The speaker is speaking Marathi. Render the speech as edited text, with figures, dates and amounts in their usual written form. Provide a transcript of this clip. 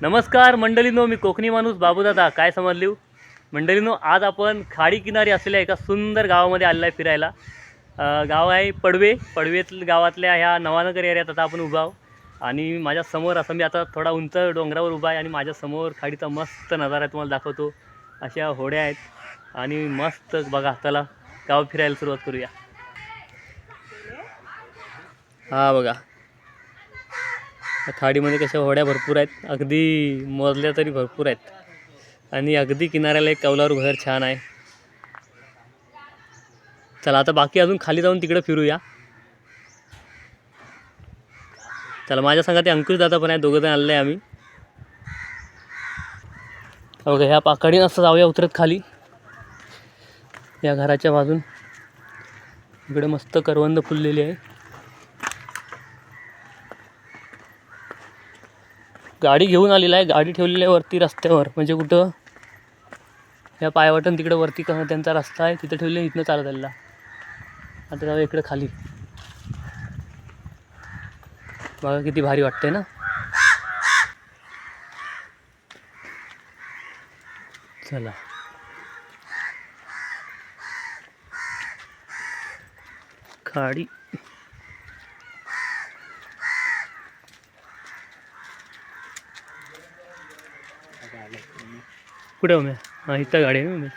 नमस्कार मंडळींनो, मी कोकणी माणूस बाबूदादा. काय समजली मंडळींनो, आज आपण खाडी किनारी असलेल्या एका सुंदर गावामध्ये आलेला आहे फिरायला. गाव आहे पडवे गावातल्या ह्या नवानगर एरियात आता आपण उभा आहोत. आणि माझ्या समोर असं मी आता थोडा उंच डोंगरावर उभा आहे आणि माझ्या समोर खाडीचा मस्त नजारा तुम्हाला दाखवतो. अशा होड्या आहेत आणि मस्त बघा. चला गाव फिरायला सुरुवात करूया. हा बघा, खाडीमध्ये कशा होड्या भरपूर आहेत, अगदी मोजल्या तरी भरपूर आहेत आणि अगदी किनाऱ्याला एक कौलारू घर छान आहे. चला आता बाकी अजून खाली जाऊन तिकडे फिरूया. चला माझ्या संगात अंकुश दादा पण आहे, दोघं जण आलेले आहे आम्ही. बघा ह्या पाकडीनं असं जाऊया उतरत खाली या घराच्या बाजून. इकडे मस्त करवंद फुललेली आहे. गाडी घेऊन आलेला आहे, गाडी ठेवलेली आहे वरती रस्त्यावर. म्हणजे कुठं या पायवाटन तिकडे वरती त्यांचा रस्ता आहे, तिथे ठेवले, इथनं चालत आलेला. आता जाऊया इकडे खाली. बघा किती भारी वाटते ना. चला खाडी कुठे उमे? हां इथं गाडी आहे उमे.